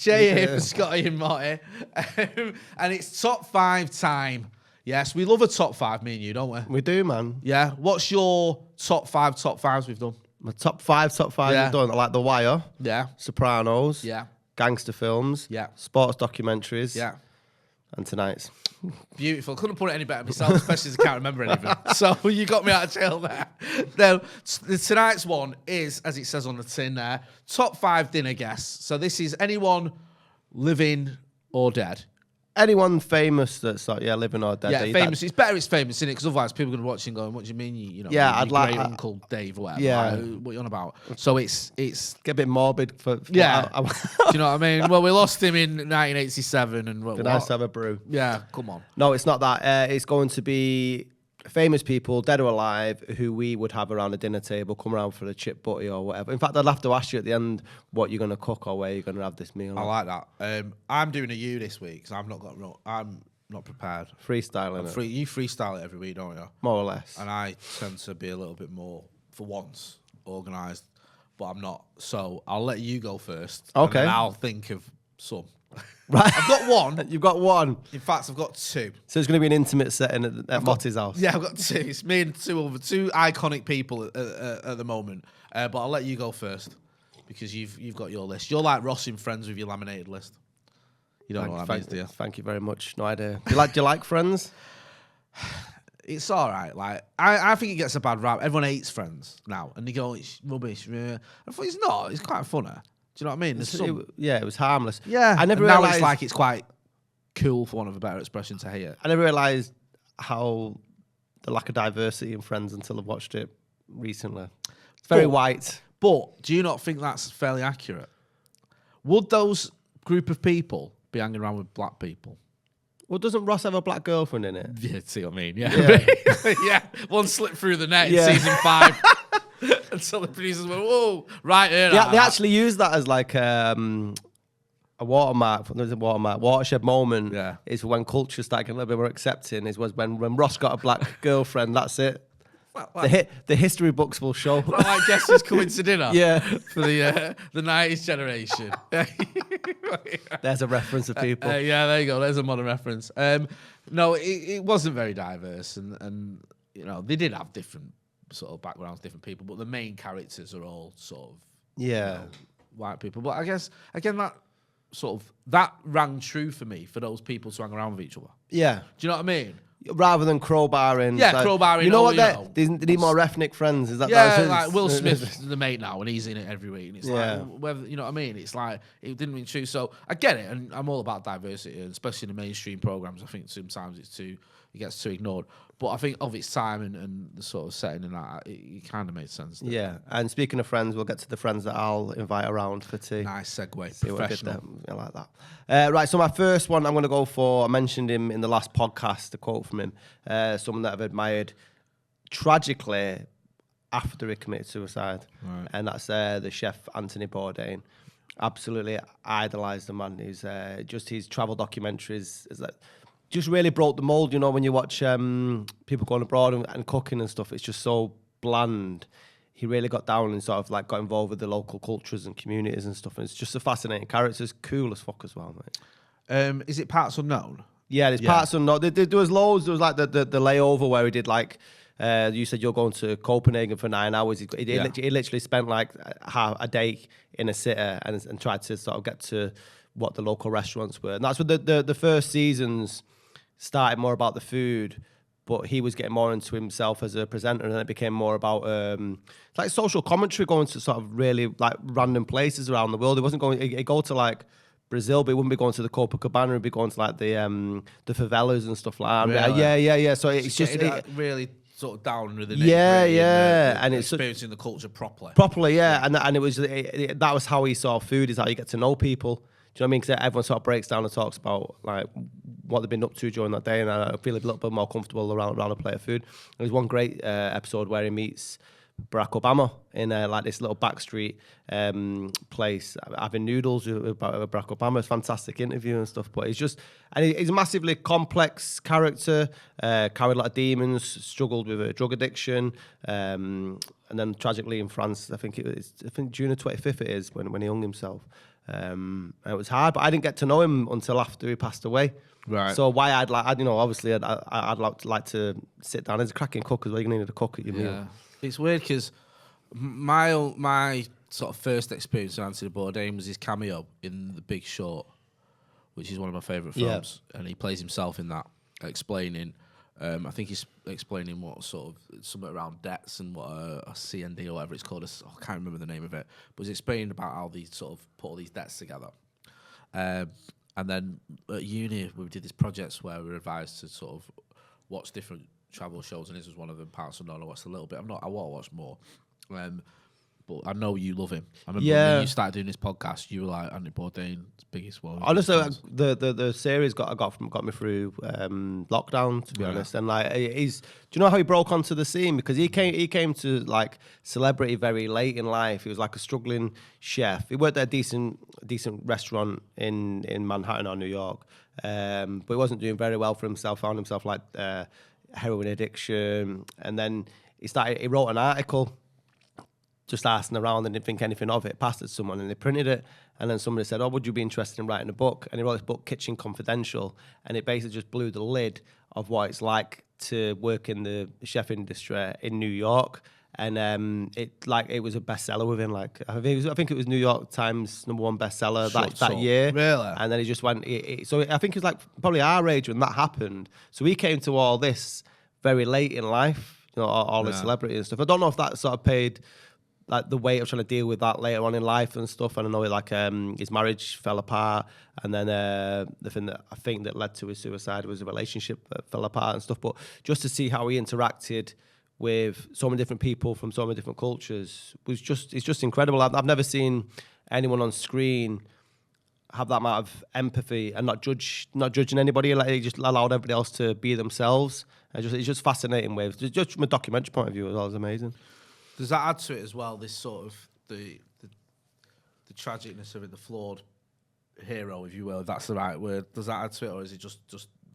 J.A. for Scotty and Marty. And it's top 5 time. Yes, we love a top 5, me and you, don't we? We do, man. Yeah. What's your top 5s we've done? My top 5 Yeah. we've done. I like The Wire. Yeah. Sopranos. Yeah. Gangster films. Yeah. Sports documentaries. Yeah. And tonight's. Beautiful. Couldn't put it any better myself, especially as I can't remember anything. So you got me out of jail there. Now, tonight's one is, as it says on the tin there, top 5 dinner guests. So this is anyone living or dead. Anyone famous that's like, living or dead. Yeah, famous. It's better it's famous, isn't it? Because otherwise people are going to watch and going, what do you mean? You know, Yeah, your I'd like- great Uncle Dave or whatever. Yeah. Like, what are you on about? So it's Get a bit morbid for yeah. Do you know what I mean? Well, we lost him in 1987 and what? Be nice to have a brew. Yeah, come on. No, it's not that. It's going to be famous people, dead or alive, who we would have around a dinner table, come around for a chip butty or whatever. In fact, I'd have to ask you at the end what you're going to cook or where you're going to have this meal. I like that. I'm doing a U this week because I'm not prepared. Freestyling it. You freestyle it every week, don't you? More or less. And I tend to be a little bit more, for once, organised, but I'm not. So I'll let you go first. Okay. And then I'll think of some. Right. I've got one. You've got one. In fact, I've got 2. So it's going to be an intimate setting at Motty's house. Yeah, I've got 2. It's me and two iconic people at the moment. But I'll let you go first because you've got your list. You're like Ross in Friends with your laminated list. You don't know what that means, do you? Thank you very much. No idea. Do you like Friends? It's all right. Like I think it gets a bad rap. Everyone hates Friends now, and they go, "It's rubbish." I thought it's not. It's quite funny. Do you know what I mean? It was harmless. Yeah. I never now realised, it's like it's quite cool, for want of a better expression, to hate it. I never realised how the lack of diversity in Friends until I've watched it recently. It's very white. But do you not think that's fairly accurate? Would those group of people be hanging around with black people? Well, doesn't Ross have a black girlfriend in it? Yeah, see what I mean? Yeah. Yeah. One slipped through the net in season 5. Until the producers went, whoa, right here. Yeah, they actually use that as like a watermark. There's a watermark. Watershed moment. Yeah. Is when culture started getting a little bit more accepting. Was when Ross got a black girlfriend. That's it. The history books will show. Like guess who's coming to dinner? Yeah. For the 90s generation. There's a reference to people. Yeah, there you go. There's a modern reference. No, it wasn't very diverse, and you know they did have different sort of backgrounds, different people, but the main characters are all sort of white people. But I guess again that rang true for me for those people to hang around with each other. Yeah. Do you know what I mean? Rather than crowbarring. Yeah, crowbarring. You know what? They need more ethnic friends. Is that? Yeah, like Will Smith's the mate now, and he's in it every week. And it's like, whether you know what I mean. It's like it didn't ring true. So I get it, and I'm all about diversity, and especially in the mainstream programs. I think sometimes it gets too ignored. But I think of its time and the sort of setting and that, it kind of made sense. Yeah, and speaking of friends, we'll get to the friends that I'll invite around for tea. Nice segue. See Professional. I like that. Right, so my first one I'm going to go for, I mentioned him in the last podcast, a quote from him, someone that I've admired tragically after he committed suicide. Right. And that's the chef Anthony Bourdain. Absolutely idolised the man. He's just his travel documentaries is like just really broke the mold. You know, when you watch people going abroad and cooking and stuff, it's just so bland. He really got down and sort of like got involved with the local cultures and communities and stuff. And it's just a fascinating character. It's cool as fuck as well, mate. Is it Parts Unknown? Yeah, there's Parts Unknown. There was loads. There was like the layover where he did like. You said you're going to Copenhagen for 9 hours. He literally spent like half a day in a city and tried to sort of get to what the local restaurants were. And that's what the first seasons started more about the food, but he was getting more into himself as a presenter, and then it became more about like social commentary, going to sort of really like random places around the world. He wasn't going. He'd go to like Brazil, but he wouldn't be going to the Copacabana. He'd be going to like the favelas and stuff like that. Really? Yeah. So it's just really sort of down with the and it's experiencing the culture properly. And it was that was how he saw food, is how you get to know people. Do you know what I mean? Because everyone sort of breaks down and talks about like what they've been up to during that day, and I feel a little bit more comfortable around a plate of food. There's one great episode where he meets Barack Obama in like this little backstreet place, having noodles with Barack Obama. It's a fantastic interview and stuff, but he's a massively complex character, carried a lot of demons, struggled with a drug addiction, and then tragically in France, I think June the 25th it is when he hung himself. It was hard, but I didn't get to know him until after he passed away. Right. So why obviously I'd like to sit down. He's a cracking cook as well. You're gonna need a cook at your meal. It's weird because my sort of first experience with Anthony Bourdain was his cameo in The Big Short, which is one of my favourite films, and he plays himself in that, explaining. I think he's explaining what sort of something around debts and what a CND or whatever it's called. I can't remember the name of it, but he's explaining about how they sort of put all these debts together. And then at uni, we did these projects where we were advised to sort of watch different travel shows, and this was one of them. Parts of Unknown. I watched a little bit. I want to watch more. But I know you love him. I remember when you started doing this podcast, you were like Anthony Bourdain's biggest one. Honestly, the series got me through lockdown, to be honest. And like, do you know how he broke onto the scene? Because he came to like celebrity very late in life. He was like a struggling chef. He worked at a decent restaurant in Manhattan or New York, but he wasn't doing very well for himself. Found himself like heroin addiction, and then he wrote an article. Just asking around and didn't think anything of it, passed it to someone and they printed it, and then somebody said, would you be interested in writing a book? And he wrote this book, Kitchen Confidential, and it basically just blew the lid of what it's like to work in the chef industry in New York. And it was a bestseller within like, I think it was New York Times #1 bestseller that year. Really? And then he just went, so I think it was like probably our age when that happened. So he came to all this very late in life, all the celebrity and stuff. I don't know if that sort of paid like the weight of trying to deal with that later on in life and stuff. And I know like his marriage fell apart, and then the thing that I think that led to his suicide was a relationship that fell apart and stuff. But just to see how he interacted with so many different people from so many different cultures it's just incredible. I've never seen anyone on screen have that amount of empathy and not judging anybody. Like he just allowed everybody else to be themselves. It's just fascinating just from a documentary point of view as well. It's amazing. Does that add to it as well? This sort of the tragicness of it, the flawed hero, if you will, if that's the right word. Does that add to it, or is it just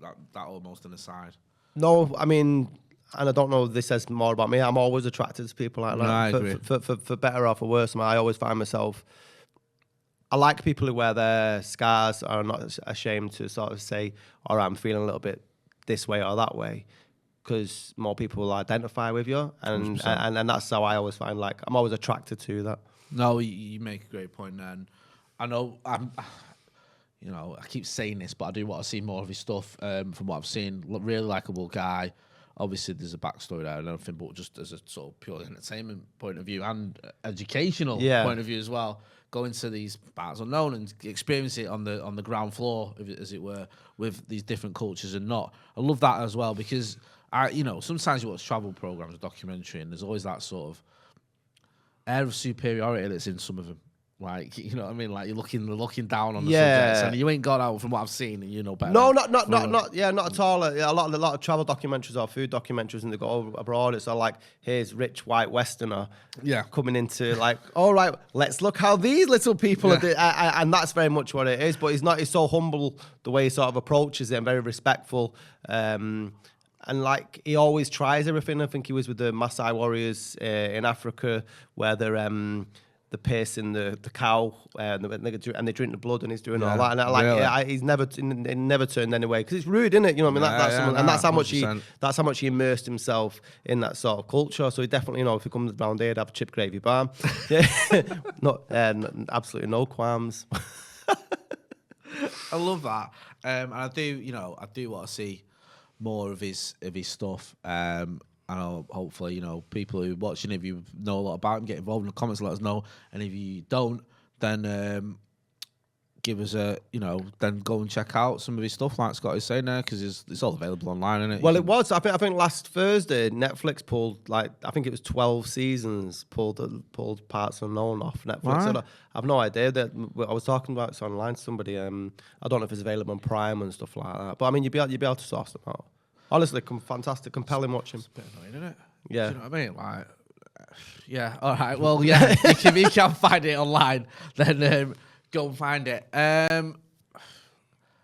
that almost an aside? No, I mean, and I don't know if this says more about me. I'm always attracted to people like that. No, I agree. For better or for worse, I always find myself. I like people who wear their scars are not ashamed to sort of say, "All right, I'm feeling a little bit this way or that way." Because more people will identify with you, and that's how I always find, like, I'm always attracted to that. No, you make a great point, and I know I keep saying this, but I do want to see more of his stuff. From what I've seen, really likable guy. Obviously, there's a backstory there and everything, but just as a sort of pure entertainment point of view and educational point of view as well, going to these parts unknown and experience it on the ground floor, as it were, with these different cultures and not. I love that as well because. Sometimes you watch travel programs, a documentary, and there's always that sort of air of superiority that's in some of them. Like, you know what I mean? Like you're looking down on the subjects, and you ain't got out from what I've seen, and you know better. No, not at all. A lot of travel documentaries or food documentaries, and they go abroad. It's all like, here's rich white Westerner, coming into like, all right, let's look how these little people are doing, and that's very much what it is. But he's so humble the way he sort of approaches it, and very respectful. And like he always tries everything. I think he was with the Maasai warriors in Africa, where they're piercing the cow and they drink the blood, and he's doing all that. And he's never turned anyway because it's rude, isn't it? You know what I mean? That's how much he immersed himself in that sort of culture. So he definitely, if he comes around here, he'd have a chip gravy bar. Absolutely no qualms. I love that, and I do want to see more of his stuff. And hopefully, people who are watching, if you know a lot about him, get involved in the comments, let us know. And if you don't, then give us then go and check out some of his stuff, like Scott is saying there, because it's all available online, isn't it? Well, it was. I think last Thursday, Netflix pulled, I think it was 12 seasons, pulled Parts Unknown off Netflix. Right. So I have no idea. That I was talking about it online to somebody. I don't know if it's available on Prime and stuff like that. But I mean, you'd be able to source them out. Honestly, fantastic, compelling watching. It's a bit annoying, isn't it? Yeah. Do you know what I mean? Like, yeah. All right. Well, yeah. if you can't find it online, then go and find it.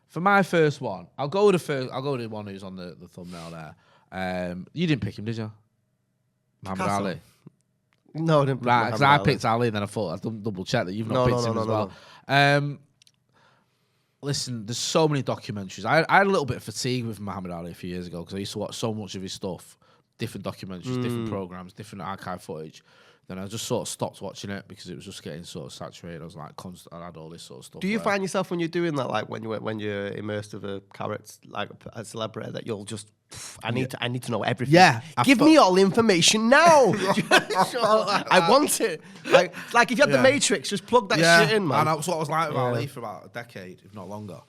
For my first one, I'll go with the one who's on the thumbnail there. You didn't pick him, did you? Muhammad Ali. No, I didn't pick Right, because Muhammad I Ali. picked Ali, and then I thought I'd double check that you've not picked him as well. Listen, there's so many documentaries. I had a little bit of fatigue with Muhammad Ali a few years ago because I used to watch so much of his stuff, different documentaries, different programs, different archive footage. Then I just sort of stopped watching it because it was just getting sort of saturated. I was like, constant. I had all this sort of stuff. Do you find yourself when you're doing that, like when you're immersed with a character, like a celebrity, that you'll just, I need to know everything. Yeah, give me all the information now. I want it. Like if you had the Matrix, just plug that shit in, man. And that's what I was like with Ali for about a decade, if not longer.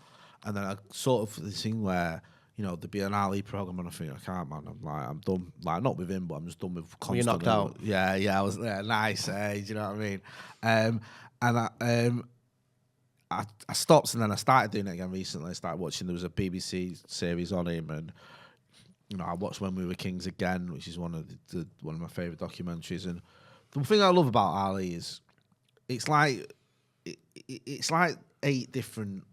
And then I sort of this thing where, you know, there'd be an Ali program and I think I can't, man. I'm done. Like, not with him, but I'm just done with constant. You're knocked out. Yeah. I was nice. Do you know what I mean? And I stopped, and then I started doing it again recently. I started watching. There was a BBC series on him, and you know, I watched When We Were Kings again, which is one of my favorite documentaries. And the thing I love about Ali is it's like 8 different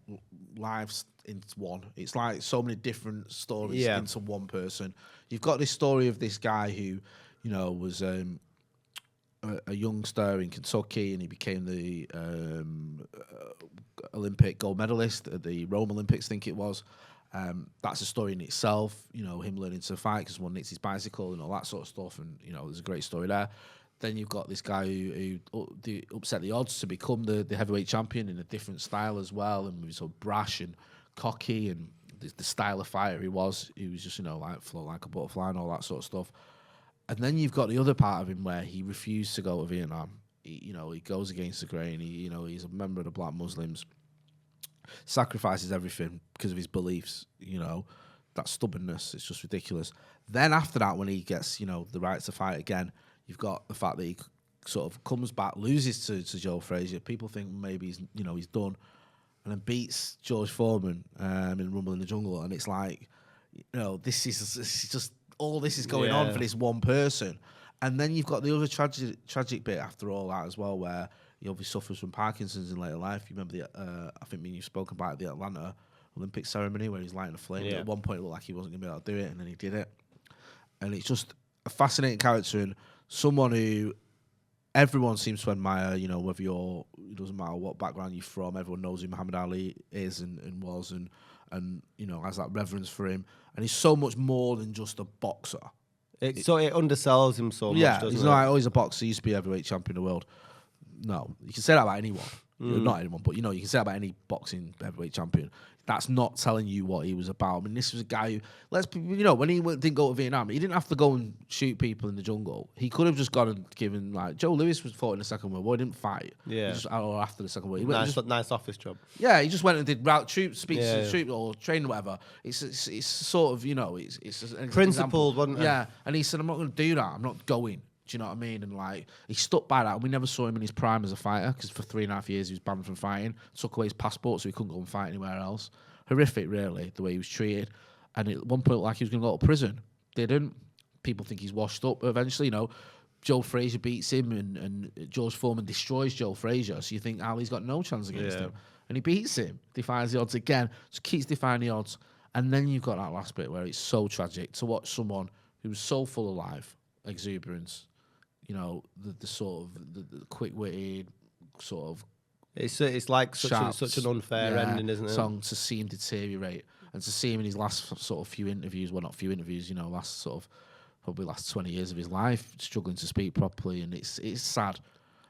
lives into one. It's like so many different stories into one person. You've got this story of this guy who, you know, was a youngster in Kentucky, and he became the Olympic gold medalist at the Rome Olympics, I think it was. That's a story in itself, you know, him learning to fight because someone nicked his bicycle and all that sort of stuff, and you know, there's a great story there. Then you've got this guy who upset the odds to become the heavyweight champion in a different style as well, and he was so brash and cocky, and the style of fighter he was just, you know, like float like a butterfly and all that sort of stuff. And then you've got the other part of him where he refused to go to Vietnam. He goes against the grain. He's a member of the Black Muslims, sacrifices everything because of his beliefs. You know, that stubbornness. It's just ridiculous. Then after that, when he gets, you know, the right to fight again, you've got the fact that he sort of comes back, loses to Joe Frazier. People think maybe he's done, and then beats George Foreman in Rumble in the Jungle. And it's like, you know, this is just all this is going on for this one person. And then you've got the other tragic bit after all that as well, where he obviously suffers from Parkinson's in later life. You remember I think you spoke about the Atlanta Olympic ceremony where he's lighting a flame. Yeah. At one point it looked like he wasn't going to be able to do it, and then he did it. And it's just a fascinating character and someone who everyone seems to admire, you know, whether it doesn't matter what background you're from, everyone knows who Muhammad Ali is and was and you know, has that reverence for him. And he's so much more than just a boxer. So it undersells him so much, doesn't he's it? not like, oh, he's a boxer, he used to be heavyweight champion of the world. No, you can say that about anyone. Not anyone, but, you know, you can say that about any boxing heavyweight champion. That's not telling you what he was about. I mean, this was a guy who, when he didn't go to Vietnam, he didn't have to go and shoot people in the jungle. He could have just gone and given, like, Joe Louis was fought in the Second World War, he didn't fight. Yeah. Or after the Second World War. Nice office job. Yeah, he just went and did route troops, speeches to troops or training, whatever. It's sort of, you know, it's an principled, wasn't it? Yeah, and he said, I'm not going to do that. I'm not going. Do you know what I mean? And like, he stuck by that. We never saw him in his prime as a fighter because for 3.5 years he was banned from fighting. Took away his passport so he couldn't go and fight anywhere else. Horrific, really, the way he was treated. And at one point, like he was going to go to prison. Didn't. People think he's washed up eventually. You know, Joe Frazier beats him, and George Foreman destroys Joe Frazier. So you think Ali's got no chance against him, and he beats him, defies the odds again, just keeps defying the odds. And then you've got that last bit where it's so tragic to watch someone who was so full of life, exuberance. You know, the sort of the quick-witted sort of. It's like such an unfair ending, isn't it? Song to see him deteriorate and to see him in his last sort of few interviews. Well, not few interviews. You know, last 20 years of his life, struggling to speak properly, and it's sad.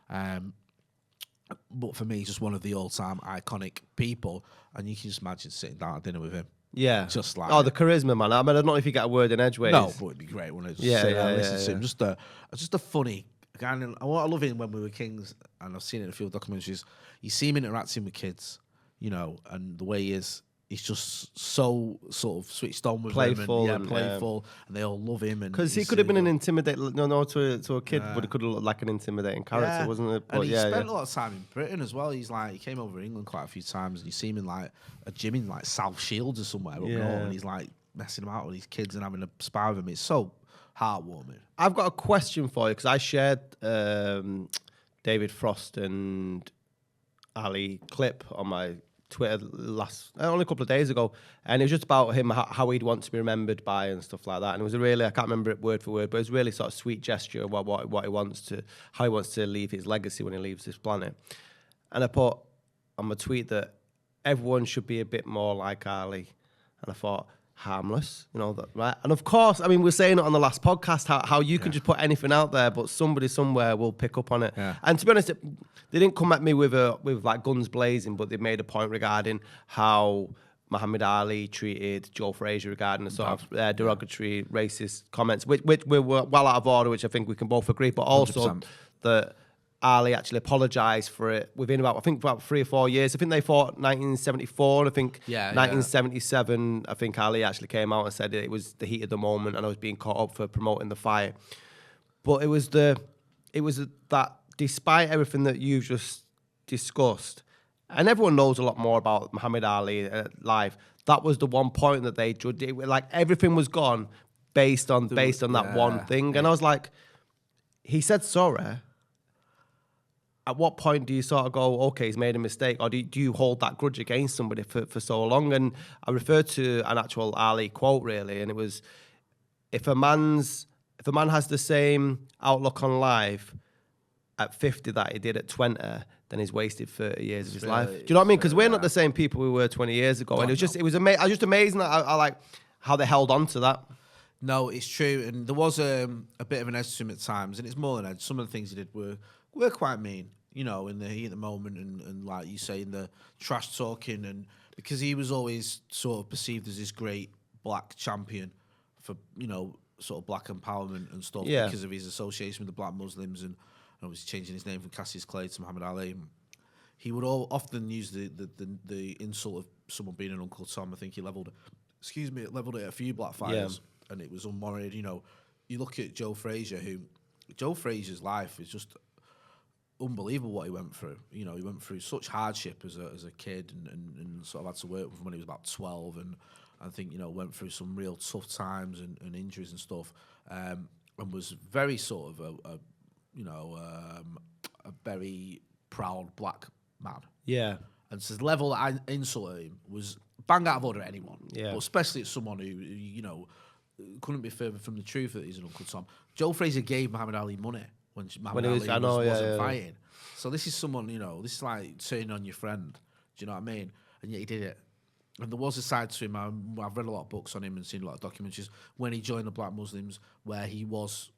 But for me, he's just one of the all-time iconic people, and you can just imagine sitting down at dinner with him. Yeah, just like the charisma, man. I mean, I don't know if you get a word in edgeways. No, but it'd be great, wouldn't it? Just sit down and listen to him. Just a funny guy. And what I love him When We Were Kings, and I've seen it in a few documentaries. You see him interacting with kids, you know, and the way he is. He's just so sort of switched on with playful them, playful, and they all love him. Because he could have been an intimidating, to a kid, but it could have looked like an intimidating character, wasn't it? But and he spent a lot of time in Britain as well. He came over to England quite a few times, and you see him in like a gym in like South Shields or somewhere up north, and he's like messing about with these kids and having a spar with them. It's so heartwarming. I've got a question for you because I shared David Frost and Ali clip on my Twitter only a couple of days ago, and it was just about him, how he'd want to be remembered by and stuff like that. And it was a really, I can't remember it word for word, but it was a really sort of sweet gesture of what he wants to, how he wants to leave his legacy when he leaves this planet. And I put on my tweet that everyone should be a bit more like Ali, and I thought, harmless, right? And of course, I mean, we were saying it on the last podcast, how you can just put anything out there, but somebody somewhere will pick up on it. Yeah. And to be honest, they didn't come at me with like guns blazing, but they made a point regarding how Muhammad Ali treated Joe Frazier regarding the sort of derogatory, racist comments, which were well out of order, which I think we can both agree, but also 100%. That Ali actually apologised for it within about 3 or 4 years. I think they fought 1974. I think 1977. I think Ali actually came out and said it was the heat of the moment, and I was being caught up for promoting the fight. But it was that despite everything that you've just discussed, and everyone knows a lot more about Muhammad Ali live, that was the one point that they judged. Like everything was gone based on that one thing, and I was like, he said sorry. At what point do you sort of go, okay, he's made a mistake, or do you hold that grudge against somebody for so long? And I referred to an actual Ali quote, really, and it was, if a man has the same outlook on life at 50 that he did at 20, then he's wasted 30 years of his life. Do you know what I mean? Because we're not the same people we were 20 years ago, and it was just amazing that I like how they held on to that. No, it's true, and there was a bit of an edge to him at times, and it's more than edge. Some of the things he did were quite mean, in the heat of the moment, and like you say, in the trash talking, and because he was always sort of perceived as this great black champion for, sort of black empowerment and stuff because of his association with the black Muslims, and obviously changing his name from Cassius Clay to Muhammad Ali. He would often use the insult of someone being an Uncle Tom. I think he leveled it at a few black fighters, and it was unwarranted. You look at Joe Frazier's life is just unbelievable what he went through. He went through such hardship as a kid, and sort of had to work with him when he was about 12, and I think went through some real tough times and injuries and stuff, and was very sort of a very proud black man. Yeah. And so the level that I insulted him was bang out of order at anyone. Yeah. But especially at someone who couldn't be further from the truth that he's an Uncle Tom. Joe Frazier gave Muhammad Ali money when Muhammad Ali wasn't fighting. So this is someone, this is like turning on your friend. Do you know what I mean? And yet he did it. And there was a side to him. I've read a lot of books on him and seen a lot of documentaries when he joined the Black Muslims, where he was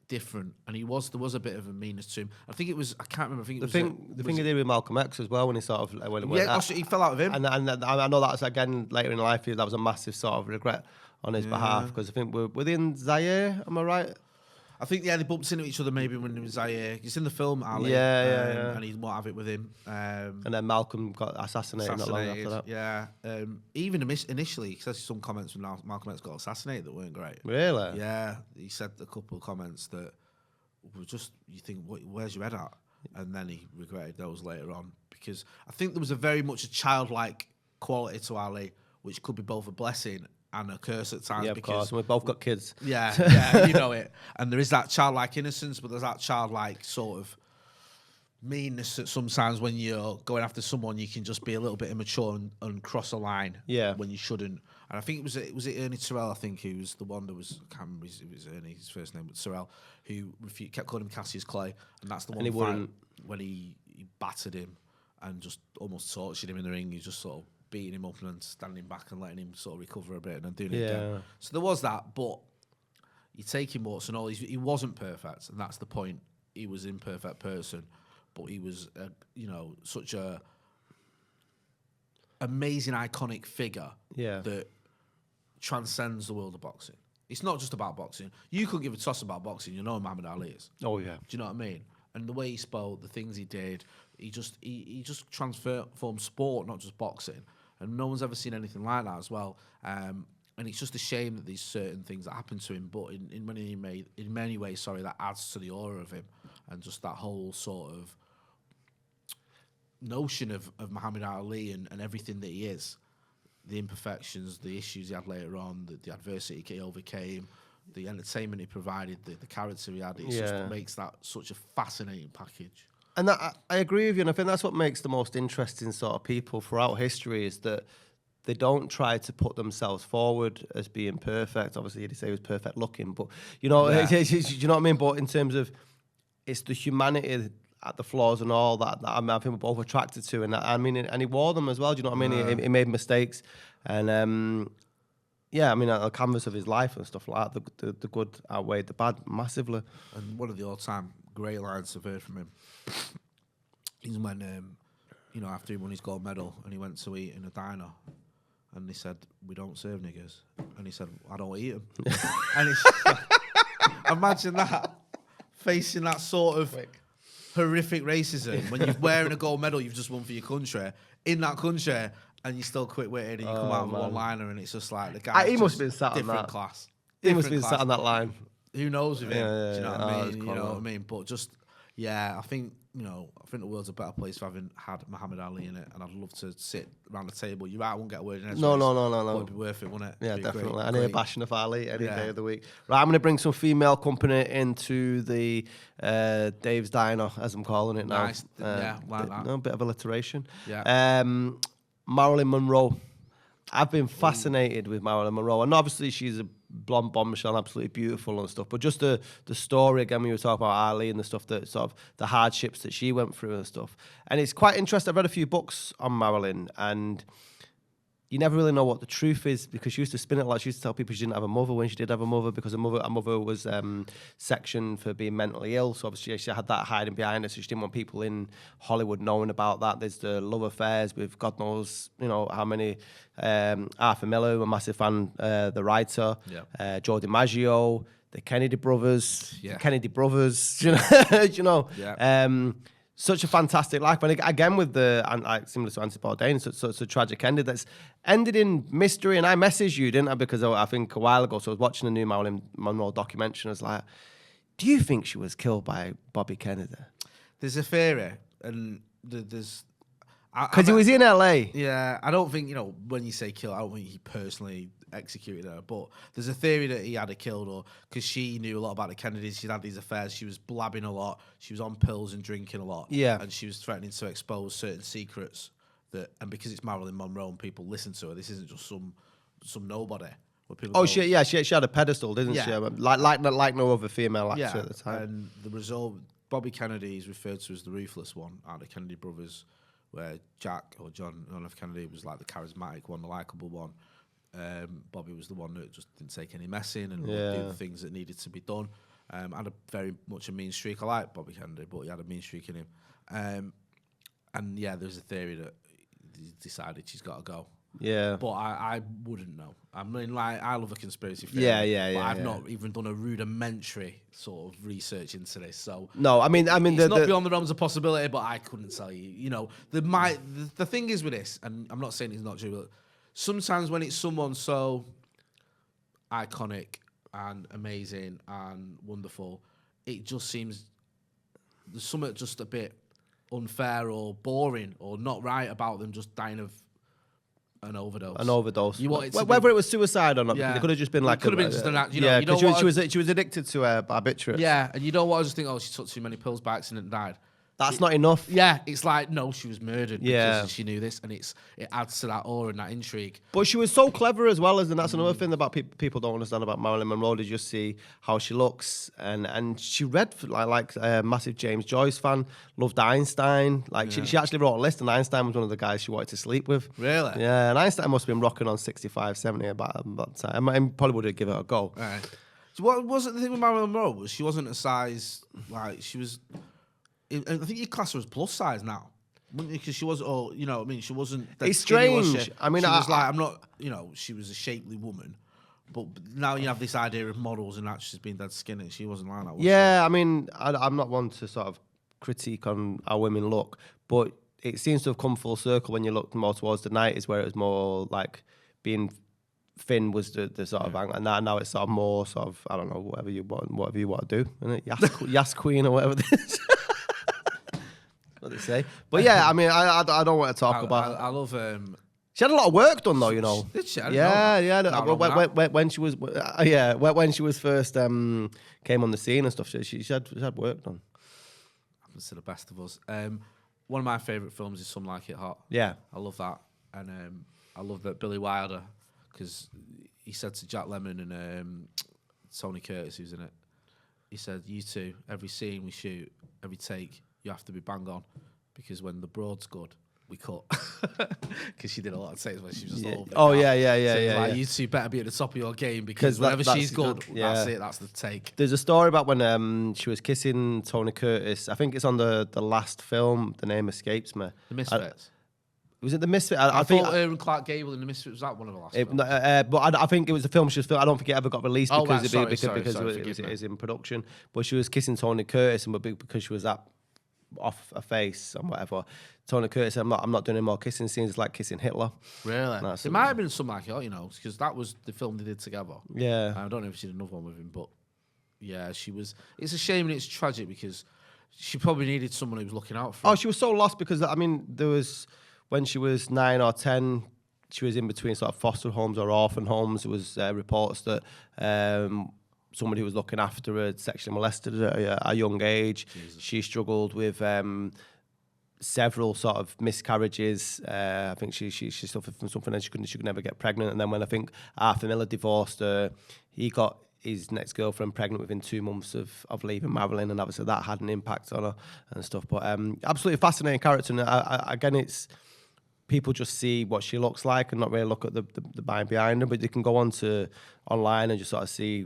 different, and there was a bit of a meanness to him. I think it was, I can't remember. I think the thing he did with Malcolm X as well, when he sort of he fell out of him. And I know that's again later in life. That was a massive sort of regret on his behalf, because I think we're within Zaire. Am I right? I think they bumped into each other maybe when he was Zaire. He's in the film Ali, and he won't have it with him. And then Malcolm got assassinated not long after that. Yeah, even initially, he said some comments when Malcolm X got assassinated that weren't great. Really? Yeah, he said a couple of comments that were just, you think, where's your head at? And then he regretted those later on, because I think there was a very much a childlike quality to Ali, which could be both a blessing and a curse at times. Yeah, of course. We've both got kids. Yeah, you know it. And there is that childlike innocence, but there's that childlike sort of meanness that sometimes when you're going after someone, you can just be a little bit immature and cross a line when you shouldn't. And I think it was Ernie Terrell, I think, who was the one that was, I can't remember it was Ernie's first name, but Terrell, who kept calling him Cassius Clay. And that's the one fight when he battered him and just almost tortured him in the ring. He just sort of beating him up and then standing back and letting him sort of recover a bit and then doing it again. So there was that, but you take him what's and all, he wasn't perfect, and that's the point. He was an imperfect person, but he was, such a amazing, iconic figure that transcends the world of boxing. It's not just about boxing. You couldn't give a toss about boxing. You know who Muhammad Ali is. Oh, yeah. Do you know what I mean? And the way he spoke, the things he did, he just transformed sport, not just boxing. And no one's ever seen anything like that as well. And it's just a shame that these certain things that happen to him, but in many ways, that adds to the aura of him, and just that whole sort of notion of Muhammad Ali and everything that he is, the imperfections, the issues he had later on, the adversity he overcame, the entertainment he provided, the character he had. It just makes that such a fascinating package. And that, I agree with you, and I think that's what makes the most interesting sort of people throughout history is that they don't try to put themselves forward as being perfect. Obviously, you'd say he was perfect looking, but you know, Yeah. do you know what I mean? But in terms of, it's the humanity at the flaws and all that I think we're both attracted to, and and he wore them as well. Do you know what I mean? He made mistakes, and yeah, I mean, a canvas of his life and stuff like that. The good outweighed the bad massively. And one of the all-time great lines I've heard from him is when, after he won his gold medal and he went to eat in a diner, and they said, "We don't serve niggers," and he said, "I don't eat them." And it's imagine that, facing that sort of horrific racism when you're wearing a gold medal you've just won for your country in that country, and you still quick-witted and you come out with one liner, and it's just like the guy. He must have been sat on different that class. He must have been sat on that line. Who knows with him? Yeah, do you know what I mean? you know what I mean? But just I think the world's a better place for having had Muhammad Ali in it, and I'd love to sit around the table. You're right, I won't get a word in edgeways. No. But it'd be worth it, wouldn't it? Yeah, definitely. I need a bashing of Ali any day of the week. Right, I'm going to bring some female company into the Dave's Diner, as I'm calling it now. Nice. Like that. A bit of alliteration. Yeah. Marilyn Monroe. I've been fascinated with Marilyn Monroe, and obviously she's a blonde bombshell, absolutely beautiful and stuff. But just the story again, we were talking about Ali and the stuff that sort of the hardships that she went through and stuff. And it's quite interesting. I've read a few books on Marilyn, and you never really know what the truth is, because she used to spin it like she used to tell people she didn't have a mother when she did have a mother, because her mother was sectioned for being mentally ill. So obviously she had that hiding behind her, so she didn't want people in Hollywood knowing about that. There's the love affairs with God knows, how many. Arthur Miller, a massive fan, the writer, Joe DiMaggio, the Kennedy brothers, such a fantastic life. And again, with similar to Anthony Bourdain, such a tragic ending that's ended in mystery. And I messaged you, didn't I? Because I think a while ago, so I was watching a new Marilyn Monroe documentary, and I was like, do you think she was killed by Bobby Kennedy? There's a theory, and there's... Because he was in LA. Yeah, I don't think, when you say kill, I don't think he personally executed her. But there's a theory that he had her killed, or because she knew a lot about the Kennedys. She'd had these affairs. She was blabbing a lot. She was on pills and drinking a lot. Yeah. And she was threatening to expose certain secrets. And because it's Marilyn Monroe and people listen to her, this isn't just some nobody. She had a pedestal, didn't she? Like no other female actor at the time. And the result, Bobby Kennedy is referred to as the ruthless one out of the Kennedy brothers, where Jack or John F. Kennedy was like the charismatic one, the likable one. Bobby was the one that just didn't take any messing and would do the things that needed to be done. Had very much a mean streak. I like Bobby Kennedy, but he had a mean streak in him. There's a theory that he decided she's got to go. Yeah. But I wouldn't know. I mean, I love a conspiracy theory. But I've not even done a rudimentary sort of research into this. So no, I mean, it's not beyond the realms of possibility, but I couldn't tell you. The thing is with this, and I'm not saying it's not true, but sometimes when it's someone so iconic and amazing and wonderful, it just seems there's something just a bit unfair or boring or not right about them just dying of an overdose. You want it whether it was suicide or not. It could have just been like. It could have been just an act. She was addicted to barbiturates. Yeah, and you don't want to just think, she took too many pills by accident and died. That's not enough. Yeah, it's like, no, she was murdered because she knew this, and it adds to that awe and that intrigue. But she was so clever as well, and that's another thing about people don't understand about Marilyn Monroe. They just see how she looks, and she read like a massive James Joyce fan, loved Einstein. She actually wrote a list, and Einstein was one of the guys she wanted to sleep with. Really? Yeah, and Einstein must have been rocking on 65, 70 about that time. I probably would have given it a go. Right. So what wasn't the thing with Marilyn Monroe? Was she wasn't a size she was. I think you class her as plus size now, wouldn't you? Because she was, she wasn't. It's strange. I mean, she was I'm not. She was a shapely woman, but now you have this idea of models and actresses being dead skinny. She wasn't like that. Yeah, I mean, I'm not one to sort of critique on how women look, but it seems to have come full circle when you look more towards the 90s, where it was more like being thin was the sort of angle, and now it's sort of more sort of, I don't know, whatever you want to do, isn't it? Yas Queen or whatever it is. What they say, but yeah, I mean, I don't want to talk about. I love. She had a lot of work done, though, Did she? When she was, when she was first came on the scene and stuff, she had work done. happens to the best of us. One of my favourite films is Some Like It Hot. Yeah. I love that. And I love that Billy Wilder, because he said to Jack Lemmon and Tony Curtis, who's in it, he said, you two, every scene we shoot, every take, you have to be bang on, because when the broad's good, we cut. Because she did a lot of takes when she was just all over. Oh, yeah. So you two better be at the top of your game, because whenever she's good, that's it, that's the take. There's a story about when she was kissing Tony Curtis. I think it's on the last film. The name escapes me. The Misfits. Was it The Misfits? I thought Aaron Clark Gable in The Misfits, was that one of the last films? But I think it was the film she was filming. I don't think it ever got released because it was in production. But she was kissing Tony Curtis, and because she was that off a face and whatever, Tony Curtis said, I'm not doing any more kissing scenes. It's like kissing Hitler. Really? It might have been Some Like It Hot, because that was the film they did together. Yeah. I don't know if she did another one with him, but yeah, she was. It's a shame and it's tragic, because she probably needed someone who was looking out for her. Oh, she was so lost, because there was, when she was 9 or 10, she was in between sort of foster homes or orphan homes. There was reports that somebody who was looking after her had sexually molested her at a young age. Jesus. She struggled with several sort of miscarriages. I think she suffered from something, and she could never get pregnant. And then when I think Arthur Miller divorced her, he got his next girlfriend pregnant within 2 months of leaving Marilyn, and obviously that had an impact on her and stuff. But absolutely fascinating character. And again, it's people just see what she looks like and not really look at the mind behind her. But they can go online and just sort of see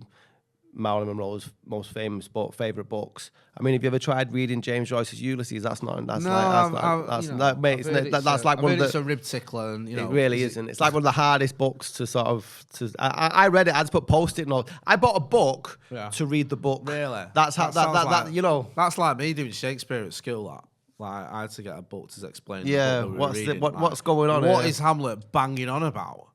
Marilyn Monroe's most famous favourite books. I mean, have you ever tried reading James Joyce's Ulysses? That's like one of the. It's a rib tickler, and it really isn't. It's like one of the hardest books to sort of. I read it. I just put post-it notes. I bought a book to read the book. Really? That's how that. That's like me doing Shakespeare at school. Like I had to get a book to explain. Yeah. What's going on? What is Hamlet banging on about?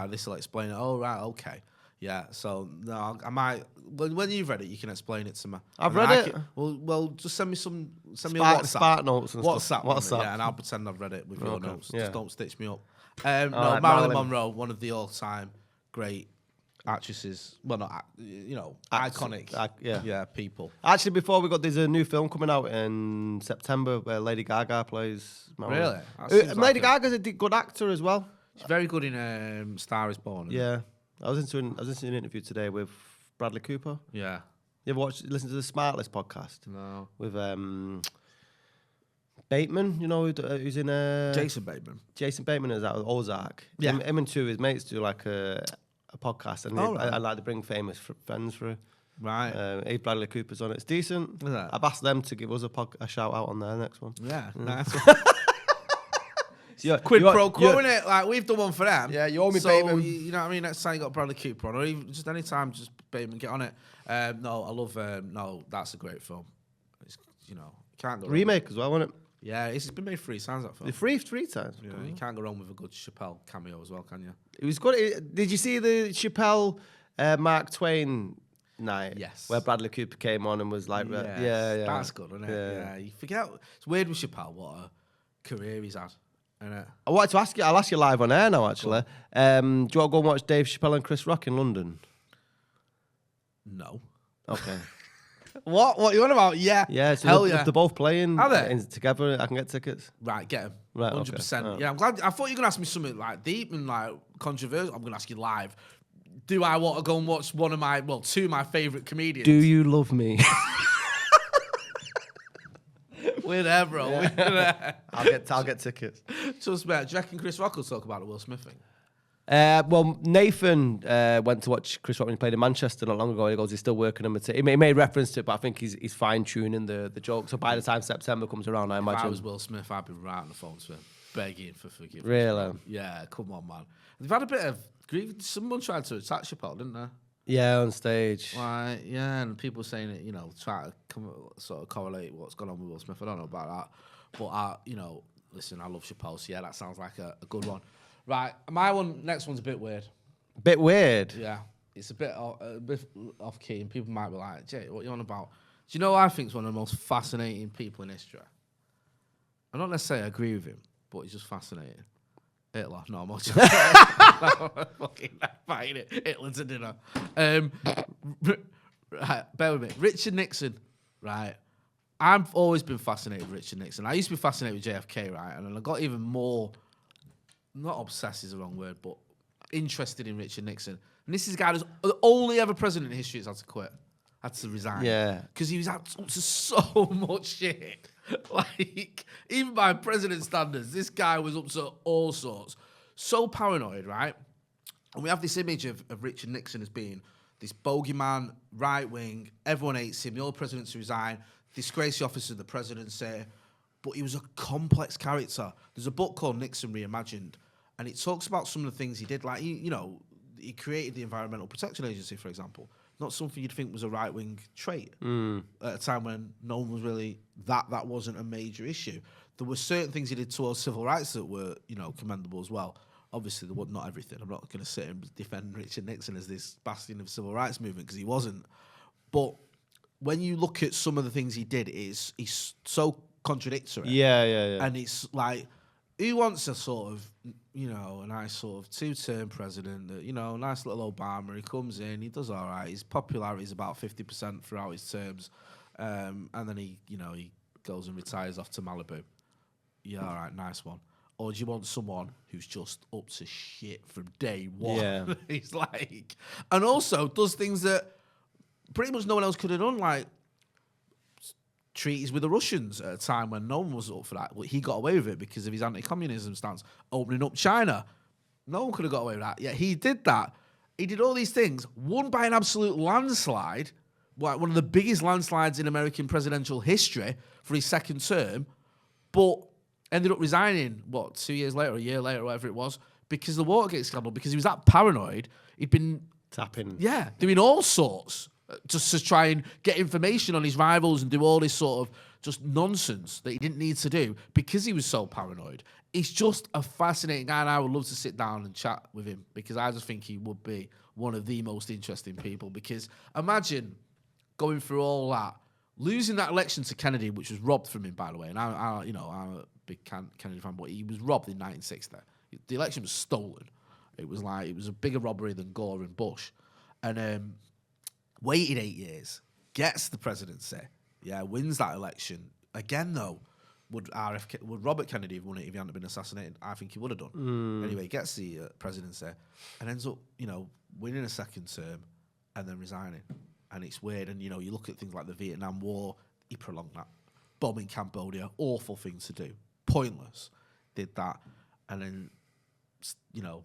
This will explain it. Oh right, okay. Yeah, so no, I might. When you've read it, you can explain it to me. I've read it. Well, just send me a WhatsApp. Spark notes and stuff. WhatsApp. Yeah, and I'll pretend I've read it with your notes. Yeah. Just don't stitch me up. Marilyn Monroe, one of the all-time great actresses. Well, not iconic. People. Actually, before there's a new film coming out in September where Lady Gaga plays Marilyn. Really? Lady Gaga's a good actor as well. She's very good in Star Is Born. Yeah. I was into an interview today with Bradley Cooper. Yeah. You ever listen to the Smartless podcast? No. With Bateman, who's in Jason Bateman. Jason Bateman is out of Ozark. Yeah. Him and two of his mates do like a podcast, and I like to bring famous friends through. Right. Bradley Cooper's on it. It's decent. Is that? I've asked them to give us a shout out on their next one. Yeah. Nice. Quid pro quo, innit? Like, we've done one for them. Yeah, you owe me, so, Bateman. You know what I mean? Next time you got Bradley Cooper on, or even just any time, just Bateman, get on it. No, I love. No, that's a great film. It's, can't go remake as well, wasn't it? Yeah, it's been made 3 times, that film. Three times. Yeah, you can't go wrong with a good Chappelle cameo as well, can you? It was good. Did you see the Chappelle Mark Twain night? Yes. Where Bradley Cooper came on and was like, yeah. That's good, isn't it? Yeah. You forget. It's weird with Chappelle what a career he's had. I wanted to ask you. I'll ask you live on air now. Actually, do you want to go and watch Dave Chappelle and Chris Rock in London? No. Okay. What you on about? Yeah. Yeah. So Hell they're both playing. Are they? Together? I can get tickets. Right, get them. Right, 100%. Okay. Yeah, I'm glad. I thought you were gonna ask me something like deep and like controversial. I'm gonna ask you live. Do I want to go and watch two of my favourite comedians? Do you love me? We're there, bro. Yeah. We're there. I'll get tickets. Trust me. Do you reckon Chris Rock will talk about the Will Smith thing? Well, Nathan went to watch Chris Rock when he played in Manchester not long ago. He goes, he's still working on it. He made reference to it, but I think he's fine-tuning the joke. So by the time September comes around, I imagine... If I was Will Smith, I'd be right on the phone to him, begging for forgiveness. Really? Yeah, come on, man. They've had a bit of grief. Someone tried to attack Chappelle, didn't they? Yeah, on stage. Like, yeah, and people saying it, try to sort of correlate what's going on with Will Smith. I don't know about that. But, listen, I love Chappelle, so yeah, that sounds like a good one. Right, next one's a bit weird. Bit weird? Yeah, it's a bit off-key, and people might be like, Jay, what are you on about? Do you know what I think is one of the most fascinating people in history? I'm not necessarily agree with him, but he's just fascinating. Hitler. No, I'm not joking. Fucking fighting it. Hitler to dinner. Right, bear with me. Richard Nixon, right, I've always been fascinated with Richard Nixon. I used to be fascinated with JFK, right? And then I got even more, not obsessed is the wrong word, but interested in Richard Nixon. And this is a guy who's the only ever president in history that's had to quit, had to resign. Yeah. Because he was up to so much shit. Like, even by president standards, this guy was up to all sorts. So paranoid, right? And we have this image of Richard Nixon as being this bogeyman, right wing, everyone hates him, the old presidents resign, disgrace the office of the presidency. But he was a complex character. There's a book called Nixon Reimagined, and it talks about some of the things he did. Like, he created the Environmental Protection Agency, for example. Not something you'd think was a right-wing trait at a time when no one was really, that wasn't a major issue. There were certain things he did towards civil rights that were, commendable as well. Obviously, there was not everything. I'm not going to sit and defend Richard Nixon as this bastion of civil rights movement, because he wasn't. But when you look at some of the things he did, he's so contradictory. Yeah. And it's like, who wants a sort of, a nice sort of two-term president that, nice little Obama, he comes in, he does all right, his popularity is about 50% throughout his terms, and then he goes and retires off to Malibu. Yeah, all right, nice one. Or do you want someone who's just up to shit from day one? Yeah. He's like, and also does things that pretty much no one else could have done, like treaties with the Russians at a time when no one was up for that. Well, he got away with it because of his anti-communism stance. Opening up China, no one could have got away with that. Yet he did that. He did all these things, won by an absolute landslide, like one of the biggest landslides in American presidential history for his second term, but ended up resigning, 2 years later, a year later, whatever it was, because of the Watergate scandal, because he was that paranoid. He'd been doing all sorts just to try and get information on his rivals and do all this sort of just nonsense that he didn't need to do because he was so paranoid. He's just a fascinating guy, and I would love to sit down and chat with him, because I just think he would be one of the most interesting people. Because imagine going through all that, losing that election to Kennedy, which was robbed from him, by the way. And I'm a big Kennedy fan, but he was robbed in 1960. The election was stolen. It was a bigger robbery than Gore and Bush. And waited 8 years, gets the presidency, wins that election. Again, though, would Robert Kennedy have won it if he hadn't been assassinated? I think he would have done. Anyway, gets the presidency and ends up, winning a second term and then resigning. And it's weird. And, you look at things like the Vietnam War, he prolonged that. Bombing Cambodia, awful thing to do. Pointless. Did that. And then,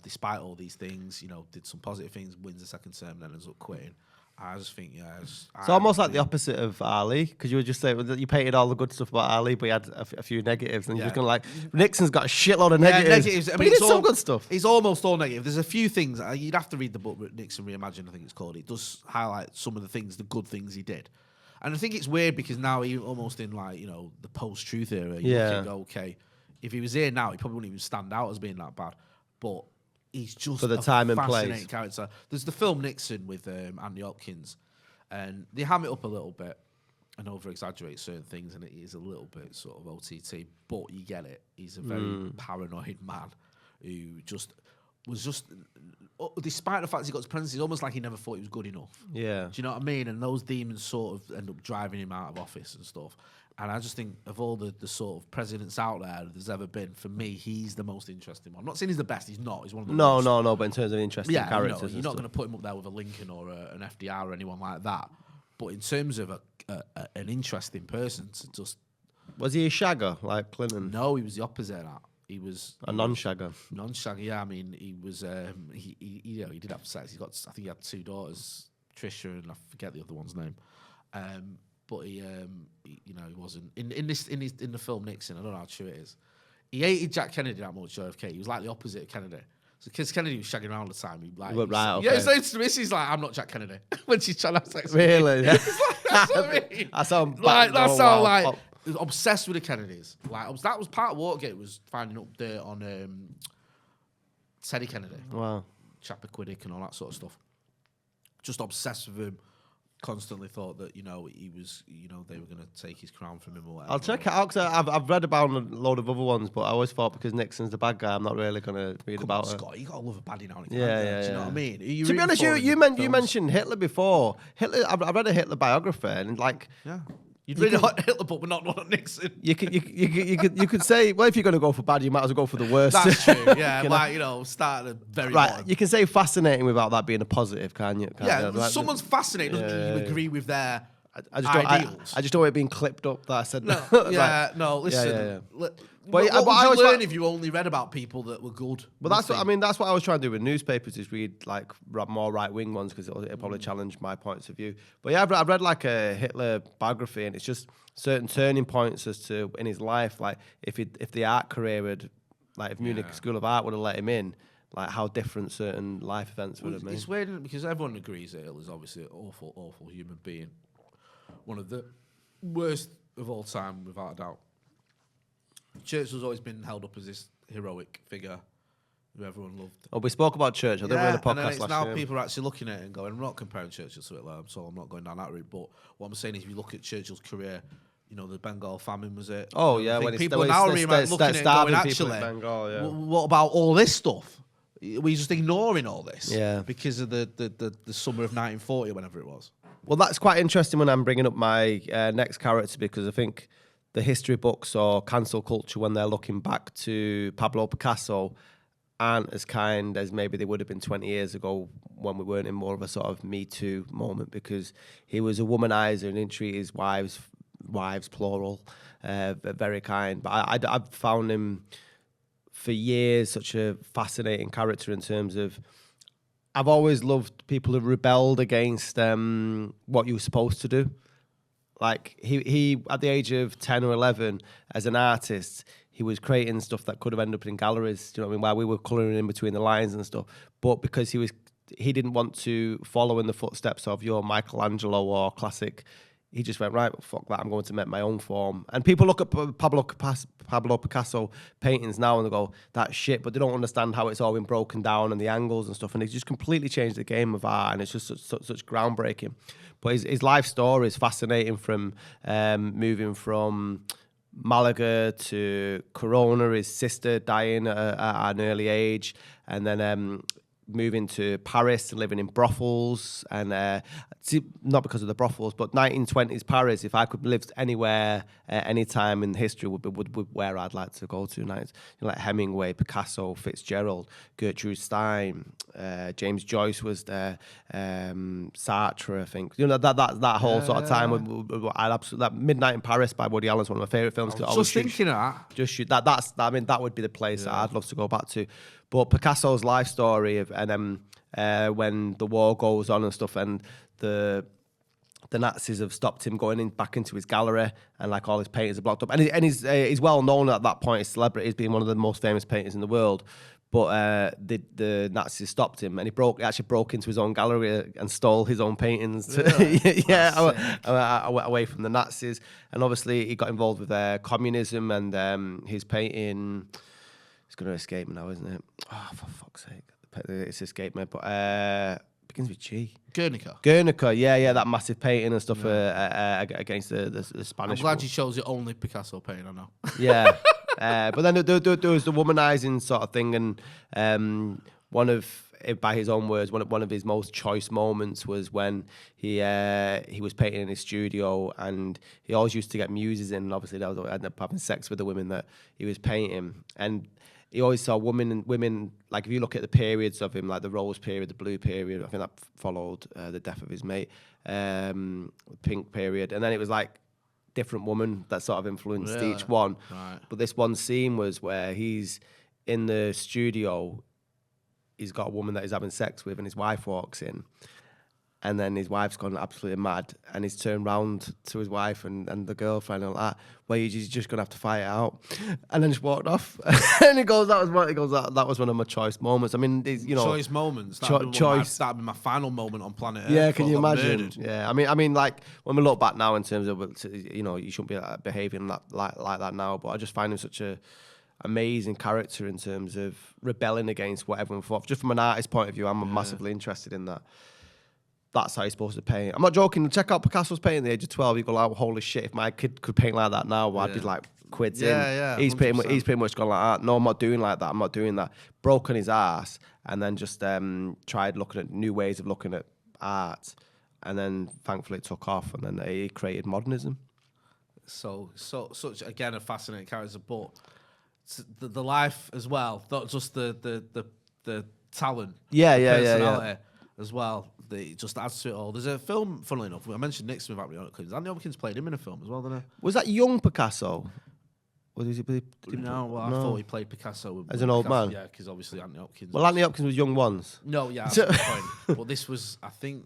despite all these things, did some positive things, wins the second term, and then ends up quitting. I just think, it's almost like the opposite of Ali, because you were just saying that you painted all the good stuff about Ali, but you had a few negatives, and you're just going to Nixon's got a shitload of negatives. But he did some good stuff. It's almost all negative. There's a few things, you'd have to read the book, Nixon Reimagined, I think it's called. It does highlight some of the good things he did. And I think it's weird because now he almost in the post-truth era, you think, okay, if he was here now, he probably wouldn't even stand out as being that bad. But he's just for the time and fascinating place character. There's the film Nixon with Anthony Hopkins, and they ham it up a little bit and over-exaggerate certain things, and it is a little bit sort of OTT, but you get it. He's a very paranoid man who was despite the fact he got to presidency, it's almost like he never thought he was good enough. Yeah. Do you know what I mean? And those demons sort of end up driving him out of office and stuff. And I just think of all the sort of presidents out there there's ever been, for me, he's the most interesting one. I'm not saying he's the best, he's not. He's one of the most. No, but in terms of interesting characters. You're not going to put him up there with a Lincoln or an FDR or anyone like that. But in terms of an interesting person to just... Was he a shagger like Clinton? No, he was the opposite of that. He was a non-shagger. Non-shagger, yeah. I mean, he was. He did have sex. I think he had 2 daughters, Trisha and I forget the other one's name. But he wasn't in the film Nixon. I don't know how true it is. He hated Jack Kennedy that much. JFK. He was like the opposite of Kennedy. So because Kennedy was shagging around all the time, he like right. Okay. Yeah, he says to Missy's like, "I'm not Jack Kennedy" when she's trying to have sex. Really? That's what I mean. That's how obsessed with the Kennedys. Like that was part of Watergate, was finding up dirt on Teddy Kennedy. Wow. Chappaquiddick and all that sort of stuff. Just obsessed with him. Constantly thought that he was they were going to take his crown from him or whatever. I'll check it out because I've read about a load of other ones, but I always thought because Nixon's the bad guy, I'm not really going to read about it. Scott, you got to love a baddie now. Yeah. Do you know what I mean? To be honest, you mentioned Hitler before. Hitler, I've read a Hitler biography, and You'd read a Hitler book, but not one on Nixon. You could say, well, if you're going to go for bad, you might as well go for the worst. That's true. Yeah, start at the very bottom. You can say fascinating without that being a positive, can't you? Someone's fascinating doesn't mean you agree with their ideals. I just don't want it being clipped up that I said no. Listen. But what would you learn if you only read about people that were good? But that's what I was trying to do with newspapers, is read like more right wing ones, because it'll probably challenge my points of view. But yeah, I've read like a Hitler biography, and it's just certain turning points as to in his life, like if the art career had, like if Munich School of Art would have let him in, like how different certain life events would have been. It's weird because everyone agrees that Hitler's obviously an awful human being, one of the worst of all time, without a doubt. Churchill's always been held up as this heroic figure who everyone loved. Oh, we spoke about Churchill. Didn't we, in the podcast last now year? People are actually looking at it and going, I'm not comparing Churchill to Hitler, so I'm not going down that route. But what I'm saying is, if you look at Churchill's career, the Bengal famine was it. Oh, yeah. When people are now looking at it and going, actually, what about all this stuff? We're just ignoring all this because of the summer of 1940 or whenever it was. Well, that's quite interesting when I'm bringing up my next character, because I think the history books or cancel culture, when they're looking back to Pablo Picasso, aren't as kind as maybe they would have been 20 years ago, when we weren't in more of a sort of Me Too moment, because he was a womanizer and didn't treat his wives plural, very kind. But I've found him for years such a fascinating character in terms of, I've always loved people who rebelled against what you were supposed to do. Like he at the age of 10 or 11, as an artist, he was creating stuff that could have ended up in galleries. Do you know what I mean? While we were colouring in between the lines and stuff, but because he didn't want to follow in the footsteps of your Michelangelo or classic, he just went, right, well, fuck that, I'm going to make my own form. And people look at Pablo Picasso paintings now and they go, that's shit, but they don't understand how it's all been broken down and the angles and stuff. And he just completely changed the game of art, and it's just such groundbreaking. But his life story is fascinating, from moving from Malaga to Corona, his sister dying at an early age, and then moving to Paris and living in brothels, and not because of the brothels, but 1920s Paris. If I could live anywhere, any time in history, would where I'd like to go to. Like Hemingway, Picasso, Fitzgerald, Gertrude Stein, James Joyce was there, Sartre, I think. That whole sort of time. I'd absolutely, that Midnight in Paris by Woody Allen's one of my favorite films. Just thinking of that. Just shoot that. That would be the place that I'd love to go back to. But Picasso's life story and then when the war goes on and stuff, and the Nazis have stopped him going back into his gallery, and like all his paintings are blocked up, and he's well known at that point as celebrity, as being one of the most famous painters in the world. But the Nazis stopped him, and he actually broke into his own gallery and stole his own paintings. Away from the Nazis. And obviously he got involved with communism, and his painting. It's going to escape me now, isn't it? Oh, for fuck's sake. It's escaped me. But begins with G. Guernica, yeah, that massive painting and stuff against the Spanish. I'm glad you chose the only Picasso painting I know. Yeah. But then there was the womanizing sort of thing, and by his own words, one of his most choice moments was when he was painting in his studio, and he always used to get muses in, and obviously that was ended up having sex with the women that he was painting. And he always saw women, like if you look at the periods of him, like the rose period, the blue period, I think that followed the death of his mate, pink period, and then it was like different woman that sort of influenced each one. Right. But this one scene was where he's in the studio, he's got a woman that he's having sex with, and his wife walks in, and then his wife's gone absolutely mad, and he's turned round to his wife and the girlfriend and like, well, you're just gonna have to fight it out, and then just walked off. And he goes, that was one of my choice moments. I mean, choice moments. That'd be my final moment on planet Earth. Yeah, can you imagine? Murdered. Yeah, I mean, like when we look back now in terms of, you shouldn't be behaving like that now. But I just find him such a amazing character in terms of rebelling against what everyone thought. Just from an artist point of view, I'm massively interested in that. That's how you're supposed to paint. I'm not joking. Check out Picasso's painting at the age of 12. You go, like, holy shit, if my kid could paint like that now, I'd be like quids in. Yeah, he's pretty much gone like that. No, I'm not doing like that. I'm not doing that. Broken his ass, and then just tried looking at new ways of looking at art, and then thankfully it took off, and then he created modernism. such again a fascinating character, but the life as well, not just the talent, personality as well. It just adds to it all. There's a film, funnily enough, I mentioned Nixon with Anthony Hopkins. Anthony Hopkins played him in a film as well, didn't he? Was that young Picasso? Or did he No, I thought he played Picasso as an old man. Yeah, because obviously Anthony Hopkins. Well, Anthony Hopkins was young once. No, yeah, that's a good point. But this was, I think,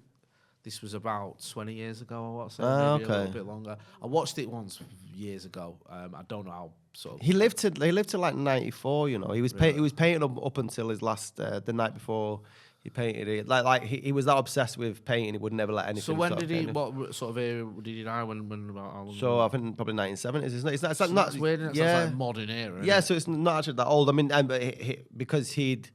about 20 years ago. I watched it, maybe a little bit longer. I watched it once years ago. I don't know how sort of. He lived to like 94. You know, he was he was painting up until his last the night before. He painted it like he was that obsessed with painting. He would never let anything. So when did he? What sort of era did he die? When about how long? So I think probably 1970s. It's not that's weird. That's like modern era. Yeah, so it's not actually that old. I mean, because he'd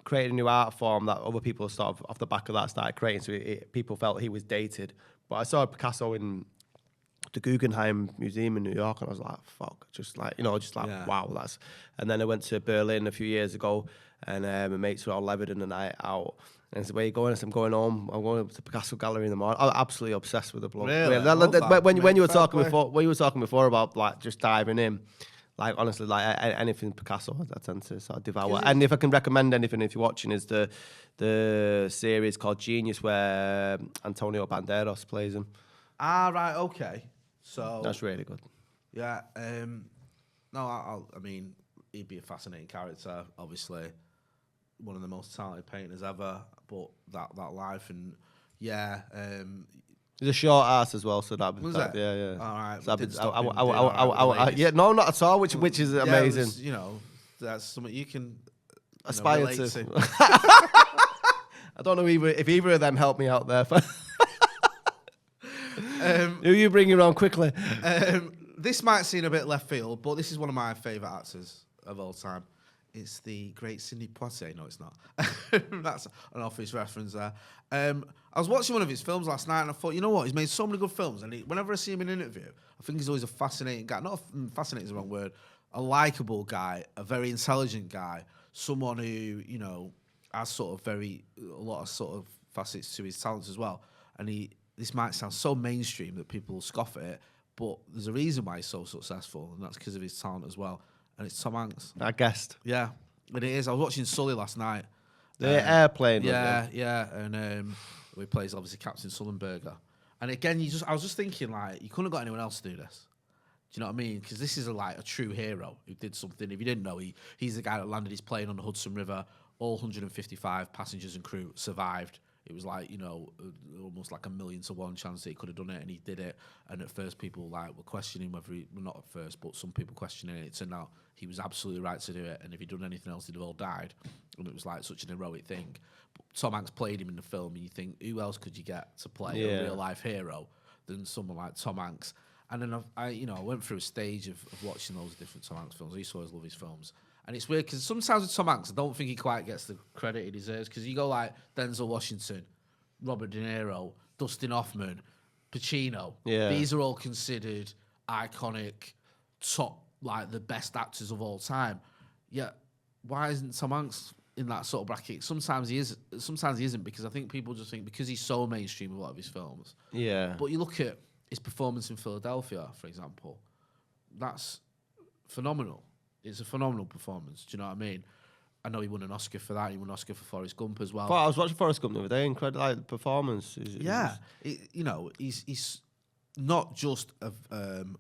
created a new art form that other people sort of off the back of that started creating. So people felt he was dated. But I saw Picasso in the Guggenheim Museum in New York, and I was like, fuck, wow, that's. And then I went to Berlin a few years ago. And my mates were all levered in the night out. And I said, where are you going? I said, I'm going home. I'm going to the Picasso Gallery in the morning. I was absolutely obsessed with the bloke. Really? When you were talking before about like just diving in, like honestly, like anything Picasso, I tend to sort of devour. And if I can recommend anything, if you're watching, is the series called Genius, where Antonio Banderas plays him. Ah, right, okay. So that's really good. Yeah. No, I mean, he'd be a fascinating character, obviously. One of the most talented painters ever, but that life and he's a short ass as well, so that was that. Yeah. All right. So no, not at all. Which is amazing. Was, that's something you can aspire to. I don't know if either of them help me out there. Who you bringing around quickly? This might seem a bit left field, but this is one of my favourite actors of all time. It's the great Sidney Poitier. No, it's not. That's an obvious reference there. I was watching one of his films last night, and I thought, you know what? He's made so many good films, and whenever I see him in an interview, I think he's always a fascinating guy. Not fascinating is the wrong word. A likable guy, a very intelligent guy, someone who has a lot of sort of facets to his talents as well. And this might sound so mainstream that people scoff at it, but there's a reason why he's so successful, and that's because of his talent as well. And it's Tom Hanks. I guessed. Yeah, and it is. I was watching Sully last night. The airplane. Yeah, and he plays obviously Captain Sullenberger. And again, I was just thinking, like, you couldn't have got anyone else to do this. Do you know what I mean? Because this is a true hero who did something. If you didn't know, he's the guy that landed his plane on the Hudson River. All 155 passengers and crew survived. It was almost like 1,000,000 to 1 chance that he could have done it, and he did it. And at first, people were questioning whether not at first, but some people questioning it. It turned out he was absolutely right to do it, and if he'd done anything else, they'd have all died. And it was such an heroic thing. But Tom Hanks played him in the film, and you think, who else could you get to play a real life hero than someone like Tom Hanks? And then I went through a stage of watching those different Tom Hanks films. I used to always love his films. And it's weird because sometimes with Tom Hanks, I don't think he quite gets the credit he deserves. Because you go like Denzel Washington, Robert De Niro, Dustin Hoffman, Pacino. Yeah. These are all considered iconic, top, the best actors of all time. Yet, why isn't Tom Hanks in that sort of bracket? Sometimes he is. Sometimes he isn't, because I think people just think because he's so mainstream with a lot of his films. Yeah. But you look at his performance in Philadelphia, for example. That's phenomenal. It's a phenomenal performance. Do you know what I mean? I know he won an Oscar for that. He won an Oscar for Forrest Gump as well. I was watching Forrest Gump the other day. Incredible performance. He's not just an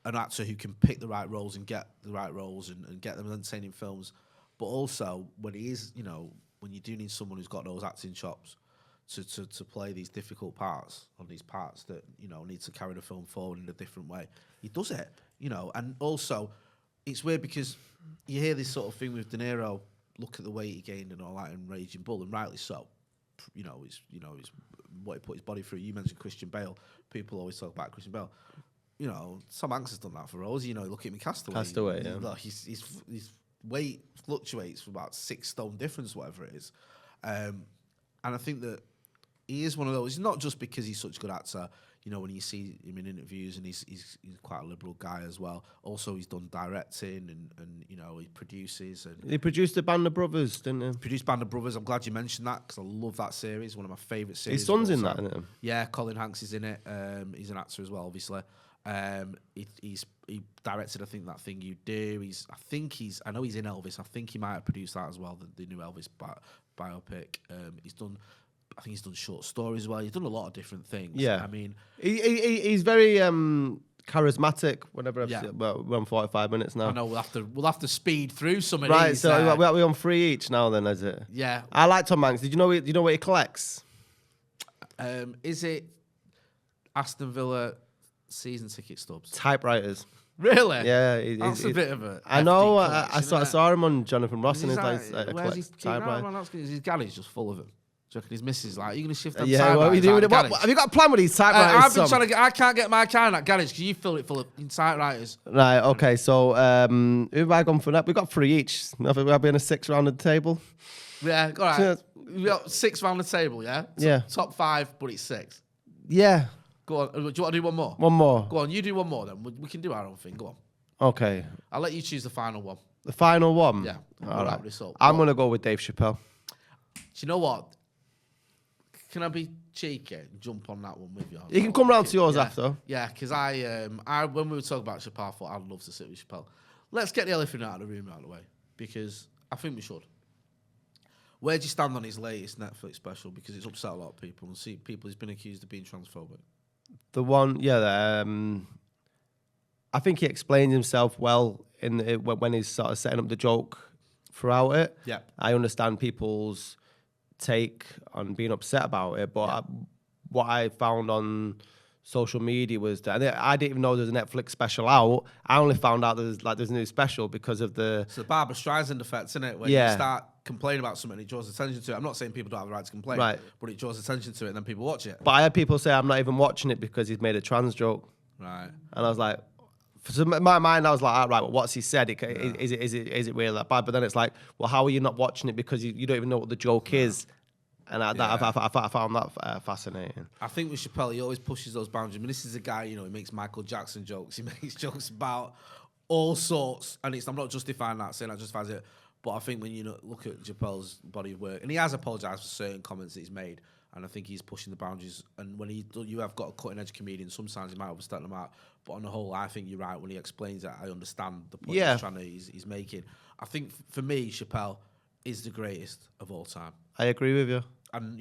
actor who can pick the right roles and get the right roles and get them entertaining films, but also when he is, when you do need someone who's got those acting chops to play these difficult parts on these parts that need to carry the film forward in a different way. He does it, and also. It's weird because you hear this sort of thing with De Niro. Look at the weight he gained and all that in Raging Bull, and rightly so. He's what he put his body through. You mentioned Christian Bale. People always talk about Christian Bale. Tom Hanks has done that for roles. Look at him in Castaway. Castaway, yeah. His weight fluctuates for about 6 stone difference, whatever it is. And I think that he is one of those. It's not just because he's such a good actor. When you see him in interviews, and he's quite a liberal guy as well. Also, he's done directing and he produces. And he produced the Band of Brothers, didn't he? Produced Band of Brothers. I'm glad you mentioned that because I love that series. One of my favourite series. His son's in that, isn't it? Yeah, Colin Hanks is in it. He's an actor as well, obviously. He directed, I think, That Thing You Do. I know he's in Elvis. I think he might have produced that as well, the new Elvis biopic. I think he's done short stories as well. He's done a lot of different things. Yeah. I mean, he's very charismatic. Whenever we're on 45 minutes now. I know we'll have to speed through some of right, these. So we're on 3 each now. Then is it? Yeah. I like Tom Hanks. Did you know? You know what he collects? Is it Aston Villa season ticket stubs? Typewriters. Really? Yeah, that's a bit of a. I know. I saw him on Jonathan Ross, and he's like, where's he typewriters? His gallery's just full of them. Do you reckon his missus like, are you going to shift them typewriters? What are you doing? Have you got a plan with these typewriters? I've been trying to I can't get my car in that garage because you filled it full of typewriters. Right. Okay. So who have I gone for that? We've got 3 each. Have we been a 6-rounded table? Yeah. All right. We've got 6 round the table. Yeah. Top 5, but it's 6. Yeah. Go on. Do you want to do one more? One more. Go on. You do one more then. We can do our own thing. Go on. Okay. I'll let you choose the final one. The final one. Yeah. All right. I'm gonna go with Dave Chappelle. Do you know what? Can I be cheeky and jump on that one with you? You can come round to yours after. Yeah, because I when we were talking about Chappelle, I thought I'd love to sit with Chappelle. Let's get the elephant out of the room out of the way because I think we should. Where do you stand on his latest Netflix special? Because it's upset a lot of people and see people he's been accused of being transphobic. The one, I think he explains himself well when he's sort of setting up the joke throughout it. Yeah, I understand people's take on being upset about it, but what I found on social media was that I didn't even know there was a Netflix special out. I only found out there's a new special because of it's the Barbra Streisand effect, isn't it? When you start complaining about something, it draws attention to it. I'm not saying people don't have the right to complain, right, but it draws attention to it, and then people watch it. But I had people say I'm not even watching it because he's made a trans joke, right? And I was like, so in my mind, I was like, all right, well, what's he said? Is it really that bad? But then it's like, well, how are you not watching it because you don't even know what the joke is? And I found that fascinating. I think with Chappelle, he always pushes those boundaries. I mean, this is a guy, he makes Michael Jackson jokes. He makes jokes about all sorts. And I'm not justifying that, saying that justifies it. But I think when you look at Chappelle's body of work, and he has apologised for certain comments that he's made, and I think he's pushing the boundaries. And when you have got a cutting-edge comedian, sometimes he might overstep them out. But on the whole, I think you're right. When he explains that, I understand the point he's making. I think, for me, Chappelle is the greatest of all time. I agree with you. And,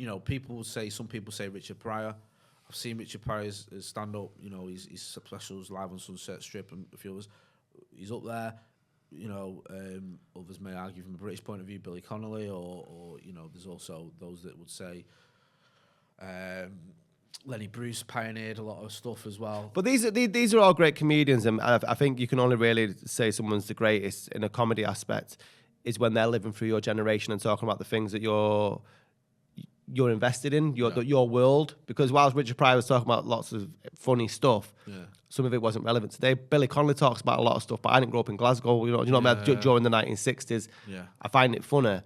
some people say Richard Pryor. I've seen Richard Pryor's stand-up, his specials live on Sunset Strip and a few others. He's up there. Others may argue from a British point of view, Billy Connolly, or there's also those that would say Lenny Bruce pioneered a lot of stuff as well. But these are all great comedians, and I think you can only really say someone's the greatest in a comedy aspect is when they're living through your generation and talking about the things that you're invested in, your world. Because whilst Richard Pryor was talking about lots of funny stuff, some of it wasn't relevant today. Billy Connolly talks about a lot of stuff, but I didn't grow up in Glasgow. During the 1960s. Yeah. I find it funny.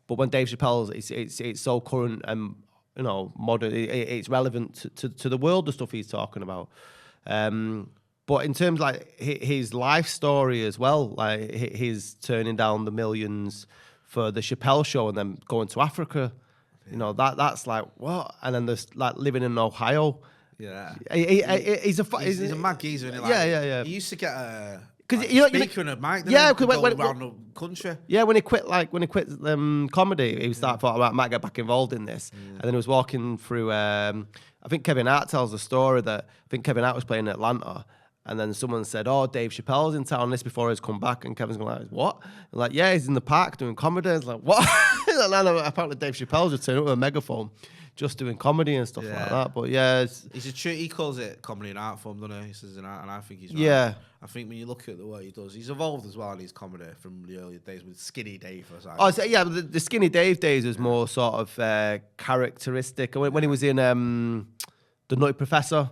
But when Dave Chappelle's, it's so current and modern. It's relevant to the world, the stuff he's talking about. But in terms of his life story as well, like his turning down the millions for the Chappelle show and then going to Africa. That's like what, and then there's like living in Ohio. Yeah, he's a mad geezer, isn't he? Yeah. He used to get a speaker and a mic. Around the country. Yeah, when he quit comedy, he thought I might get back involved in this, and then he was walking through. I think Kevin Hart tells the story that Kevin Hart was playing in Atlanta. And then someone said, "Oh, Dave Chappelle's in town." This before he's come back, and Kevin's going like, "What?" And like, "Yeah, he's in the park doing comedy." It's like, "What?" And then apparently Dave Chappelle's just turning up with a megaphone, just doing comedy and stuff like that. But he calls it comedy and art form, doesn't he? He says an art, and I think he's right. Yeah. I think when you look at the way he does, he's evolved as well in his comedy from the earlier days with Skinny Dave. The Skinny Dave days was more sort of characteristic. When he was in The Nutty Professor.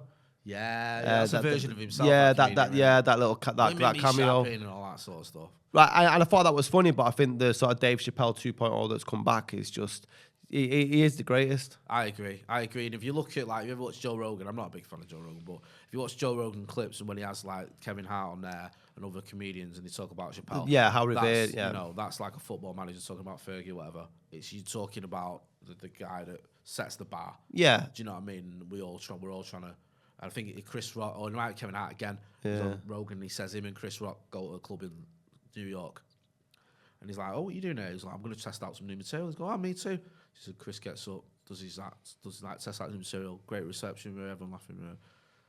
Yeah, that's a version of himself. Yeah, that little cameo and all that sort of stuff. Right, and I thought that was funny, but I think the sort of Dave Chappelle 2.0 that's come back is just he is the greatest. I agree. And if you look at you ever watch Joe Rogan, I'm not a big fan of Joe Rogan, but if you watch Joe Rogan clips and when he has Kevin Hart on there and other comedians and they talk about Chappelle, how revered, that's like a football manager talking about Fergie or whatever. It's you talking about the guy that sets the bar. Yeah, do you know what I mean? We're all trying to I think Chris Rock, or no, Kevin Hart again, he's on Rogan, he says him and Chris Rock go to a club in New York. And he's like, oh, what are you doing here? He's like, I'm going to test out some new material. He's going, oh, me too. He said, Chris gets up, does his test out new material, great reception, everyone laughing.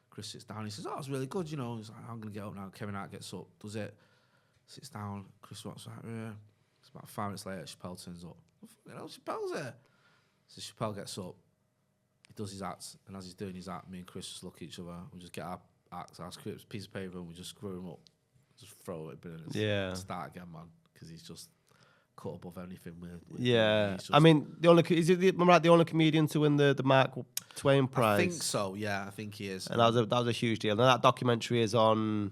Chris sits down, he says, oh, it's really good, you know. He's like, I'm going to get up now. Kevin Hart gets up, does it, sits down. Chris Rock's like, yeah. It's about 5 minutes later, Chappelle turns up. You know, Chappelle's there. So Chappelle gets up, he does his acts, and as he's doing his act, me and Chris just look at each other. We just get our acts, our scripts, piece of paper, and we just screw them up, just throw it in and start again, man. Because he's just cut above anything. I mean, the only comedian to win the Mark Twain Prize. I think so. Yeah, I think he is. And that was a huge deal. And that documentary is on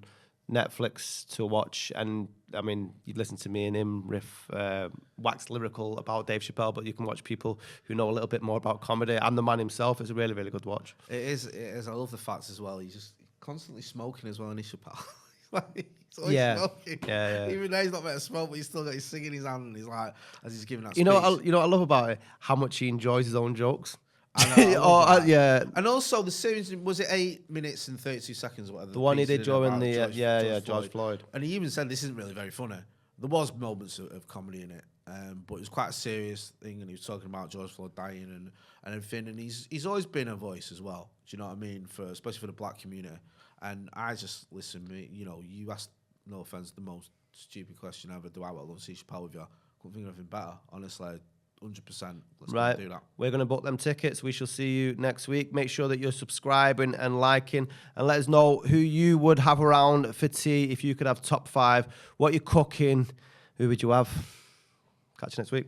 Netflix to watch. And I mean, you listen to me and him wax lyrical about Dave Chappelle, but you can watch people who know a little bit more about comedy and the man himself. It's a really, really good watch. It is. I love the facts as well. He's just constantly smoking as well, isn't he, Chappelle? He's always smoking. Yeah. Even though he's not meant to smoke, but he's still got his cig in his hand, and he's like, as he's giving that speech. You know what I love about it? How much he enjoys his own jokes. I know. Yeah. And also the series, was it 8 minutes and 32 seconds or whatever? The one he did during the George Floyd. And he even said this isn't really very funny. There was moments of comedy in it, but it was quite a serious thing, and he was talking about George Floyd dying and everything. And he's always been a voice as well. Do you know what I mean? Especially for the black community. And I just listen. You know, you asked, no offense, the most stupid question ever. Do I want to go and see Chappelle with you? Couldn't think of anything better, honestly. 100%. Let's go do that. We're going to book them tickets. We shall see you next week. Make sure that you're subscribing and liking, and let us know who you would have around for tea if you could have top 5. What you're cooking, who would you have? Catch you next week.